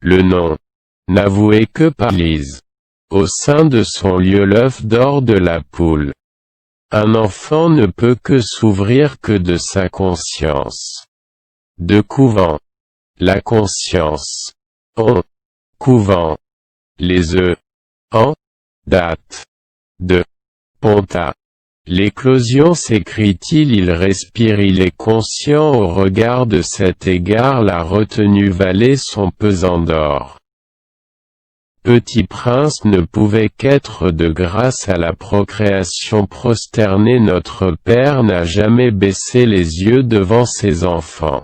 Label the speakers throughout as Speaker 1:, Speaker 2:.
Speaker 1: Le nom n'avoué que par Lise. Au sein de son lieu l'œuf d'or de la poule. Un enfant ne peut que s'ouvrir que de sa conscience. De couvent. La conscience. On. Couvent. Les œufs. En. Date. De. Ponta. L'éclosion s'écrie-t-il, il respire, il est conscient au regard de cet égard la retenue valait son pesant d'or. Petit prince ne pouvait qu'être de grâce à la procréation prosternée, notre père n'a jamais baissé les yeux devant ses enfants.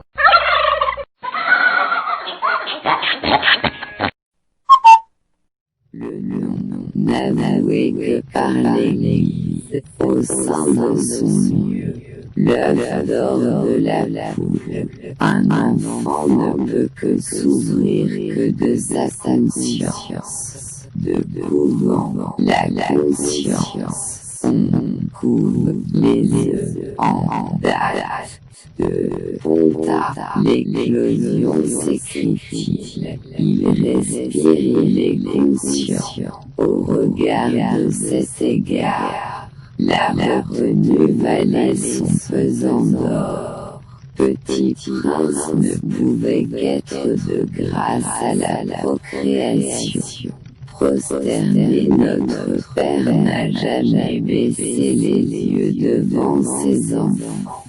Speaker 2: Le nom n'avoué que par l'Église, au sein de son lieu, l'œuf d'or de la poule. Un enfant ne peut que s'ouvrir que de sa conscience. De couvent, la conscience. On couvre les œufs en date. De Ponta, l'éclosion s'écrie-t-il, il respire, il est conscient, au regard de cet égard, la retenue valait son pesant d'or. Petit prince ne pouvait qu'être de grâce à la procréation. Prosterné, notre père n'a jamais baissé les yeux devant ses enfants.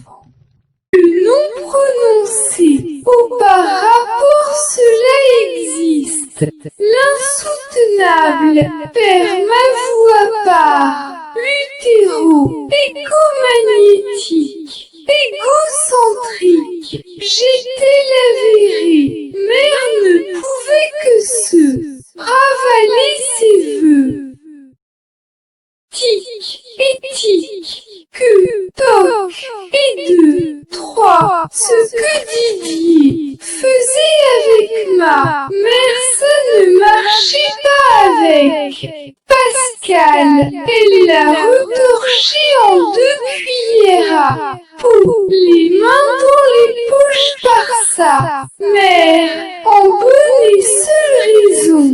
Speaker 3: Le nom prononcé, auparavant cela existe. L'insoutenable Père m'avoue à part, l'utéro, éco-magnétique, égocentrique, j'étais l'avéré, mère ne pouvait que se ravaler ses vœux. Tic, éthique, que, toc, et 2, 3, ce que Didier faisait avec ma mère, ça ne marchait pas avec Pascal, elle l'a retorché en 2 cuillères à peau, les mains dans les poches par sa mère, en bonne et seule raison,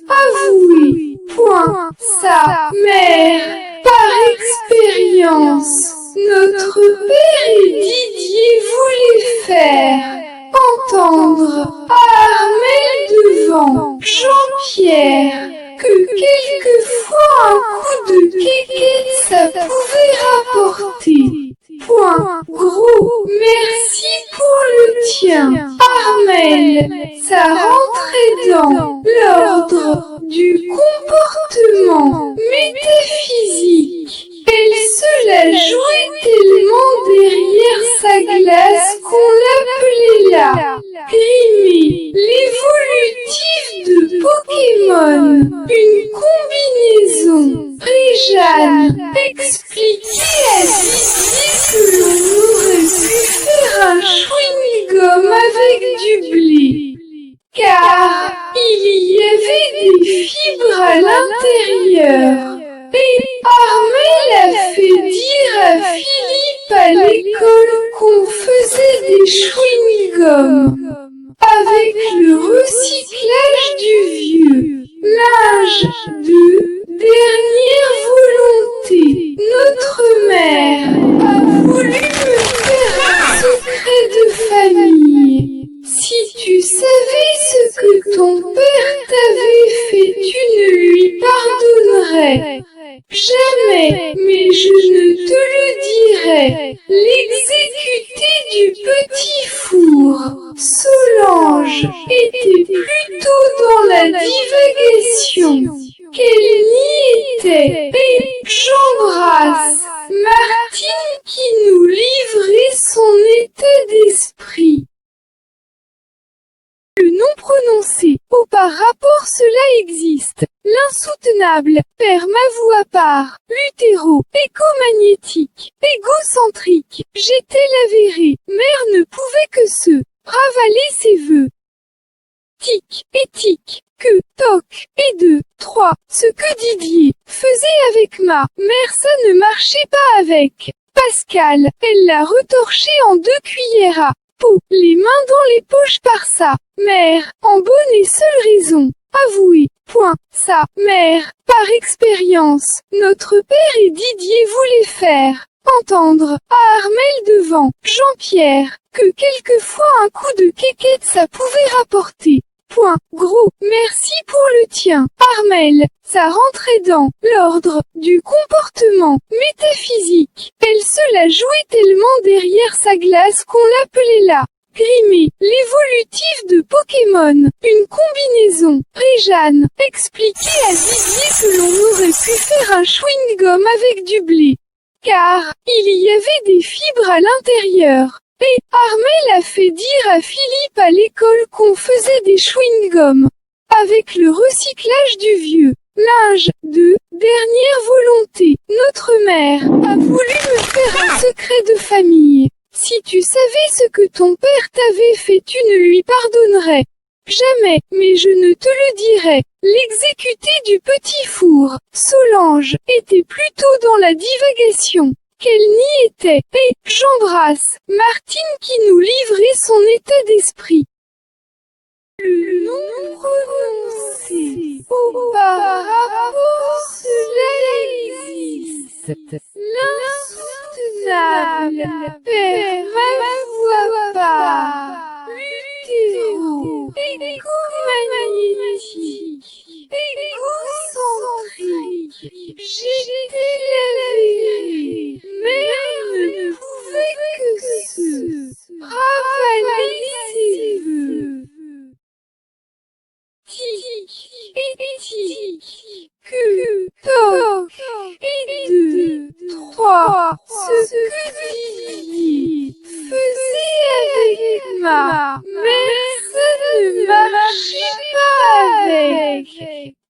Speaker 3: avouez, point, sa mère, par expérience, notre père et Didier voulaient faire entendre à Armel devant Jean-Pierre que quelquefois un coup de quéquette ça pouvait rapporter. Point, gros, merci pour le tien, Armel, ça rentrait dans l'ordre du comportement métaphysique. Elle se la jouait tellement derrière sa glace qu'on l'appelait la Grimée, l'évolutif de Pokémon, une combinaison. Réjeanne expliquait à Didier que l'on aurait pu faire un chewing-gum avec du blé, car il y avait des fibres à l'intérieur. Et Armel a fait dire à Philippe à l'école qu'on faisait des chewing-gums avec le recyclage du vieux linge de dernière volonté. Notre mère a voulu me faire un secret de famille. Si tu savais ce que ton père t'avait fait, tu ne lui pardonnerais jamais, mais je ne te le dirai. L'exécuté du petit four, Solange, était plutôt dans la divagation qu'elle n'y était, et j'embrasse Martine qui nous livrait son état d'esprit. Le nom prononcé, auparavant cela existe. L'insoutenable Père m'avoue à part, l'utéro, éco-magnétique, égocentrique, j'étais l'avéré, mère ne pouvait que se ravaler ses vœux. Tic, éthique, que, toc, et 2, 3, ce que Didier faisait avec ma mère, ça ne marchait pas avec Pascal, elle l'a retorché en 2 cuillères à les mains dans les poches par sa mère, en bonne et seule raison. Avouez, point, sa mère, par expérience, notre père et Didier voulaient faire entendre à Armel devant Jean-Pierre, que quelquefois un coup de quéquette ça pouvait rapporter. Point, gros, merci pour le tien, Armel, ça rentrait dans l'ordre du comportement métaphysique. Elle se la jouait tellement derrière sa glace qu'on l'appelait là. Grimé, l'évolutif de Pokémon, une combinaison. Réjeanne, expliquait à Didier que l'on aurait pu faire un chewing-gum avec du blé. Car, il y avait des fibres à l'intérieur. Et, Armel a fait dire à Philippe à l'école qu'on faisait des chewing-gums. Avec le recyclage du vieux linge, de dernière volonté, notre mère a voulu me faire un secret de famille. Si tu savais ce que ton père t'avait fait, tu ne lui pardonnerais jamais, mais je ne te le dirai. L'exécuté du petit four, Solange, était plutôt dans la divagation qu'elle n'y était, et j'embrasse Martine qui nous livrait son état d'esprit. Le nom prononcé auparavant, cela existe. L'insoutenable père ma voix part, l'utéro, égo-magnétique, égocentrique, j'étais la vérité, mais ne pouvait que se ravaler ses voeux. Tic et tic, que, toc, et deux, trois, ce que Didier faisait avec ma mère, ça ne marchait pas avec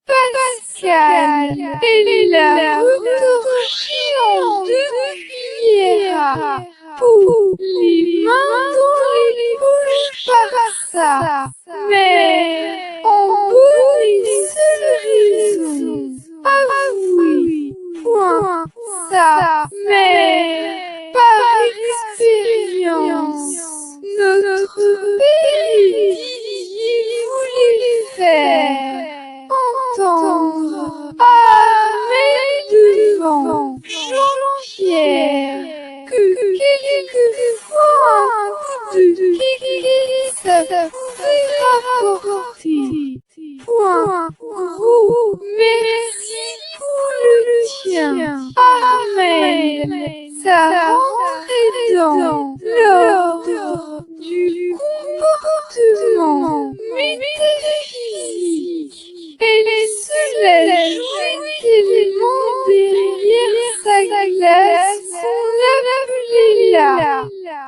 Speaker 3: Pascal. Elle l'a retorché en 2 cuillères pour les mains dans les poches par sa mère. En bonne et seule raison, avouez, point, sa mère, par expérience, notre père et Didier voulaient faire entendre Armel devant Jean-Pierre, que quelquefois un coup de quéquette ça pouvait rapporter. Point, gros, merci pour le tien, Armel, ça rentrait dans l'ordre du comportement métaphysique. Elle se la jouait tellement derrière sa glace qu'on l'appelait là.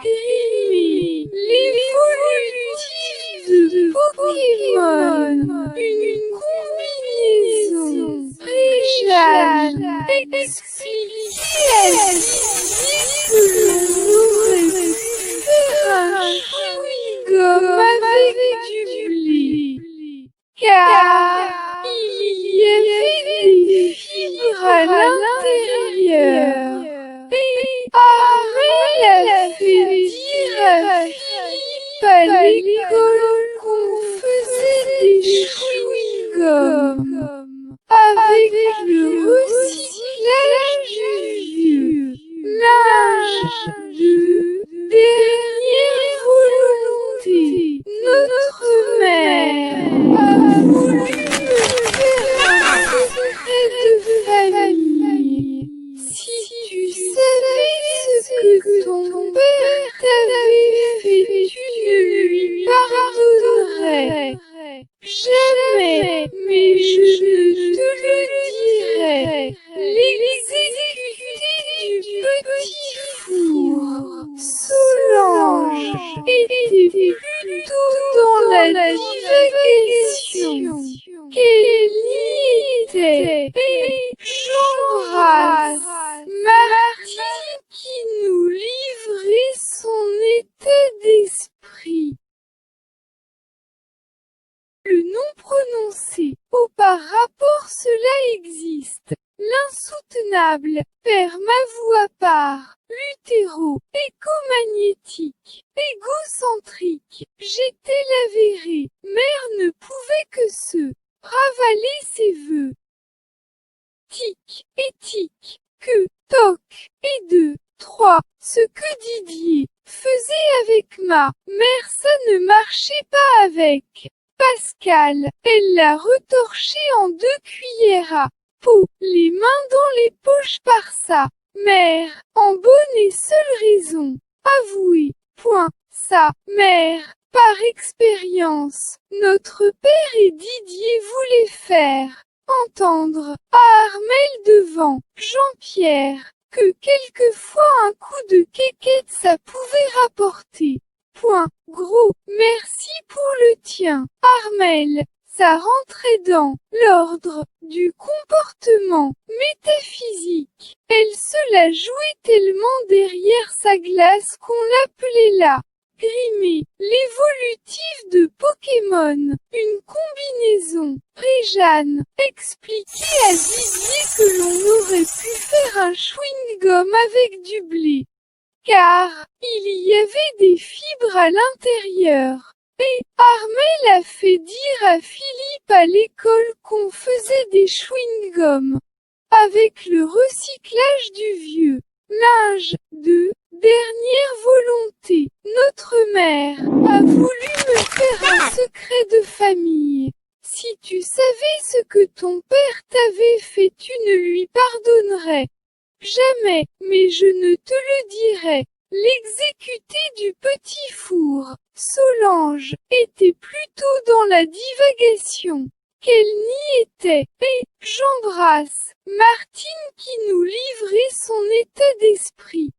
Speaker 3: Grimé, l'évolutif de Pokémon, une combinaison. Réjeanne, expliquait à Didier que l'on aurait pu faire un chewing-gum avec du blé. Car, il y avait des fibres à l'intérieur. Et Armel a fait dire à Philippe à l'école qu'on faisait des chewing-gums avec le recyclage du vieux linge de dernière volonté. Notre mère a voulu me faire un secret de famille. Si tu savais ce que ton père t'avait fait, tu ne lui pardonnerais jamais, mais je ne te le dirai. L'exécuté du petit four, Solange, était plutôt dans la divagation qu'elle n'y était. Et j'embrasse Martine qui nous livrait son état d'esprit. Le nom prononcé au par rapport, cela existe. L'insoutenable, père m'avoue à part, l'utéro, écomagnétique, égocentrique, j'étais l'avéré, mère ne pouvait que se ravaler ses vœux. Tic, éthique, que, toc, et 2, 3, ce que Didier faisait avec ma mère ça ne marchait pas avec Pascal, elle l'a retorché en 2 cuillères à peau, les mains dans les poches par sa mère, en bonne et seule raison, avouez, point, sa mère, par expérience, notre père et Didier voulaient faire entendre à Armel devant Jean-Pierre que quelquefois un coup de quéquette ça pouvait rapporter. Point. Gros, merci pour le tien, Armel. Ça rentrait dans l'ordre du comportement métaphysique. Elle se la jouait tellement derrière sa glace qu'on l'appelait là. Grimé, l'évolutif de Pokémon, une combinaison. Réjeanne expliquait à Didier que l'on aurait pu faire un chewing-gum avec du blé, car il y avait des fibres à l'intérieur. Et Armel a fait dire à Philippe à l'école qu'on faisait des chewing-gums avec le recyclage du vieux linge de dernière volonté. Notre mère a voulu me faire un secret de famille. Si tu savais ce que ton père t'avait fait, tu ne lui pardonnerais jamais, mais je ne te le dirai. L'exécuté du petit four, Solange, était plutôt dans la divagation qu'elle n'y était, et j'embrasse Martine qui nous livrait son état d'esprit.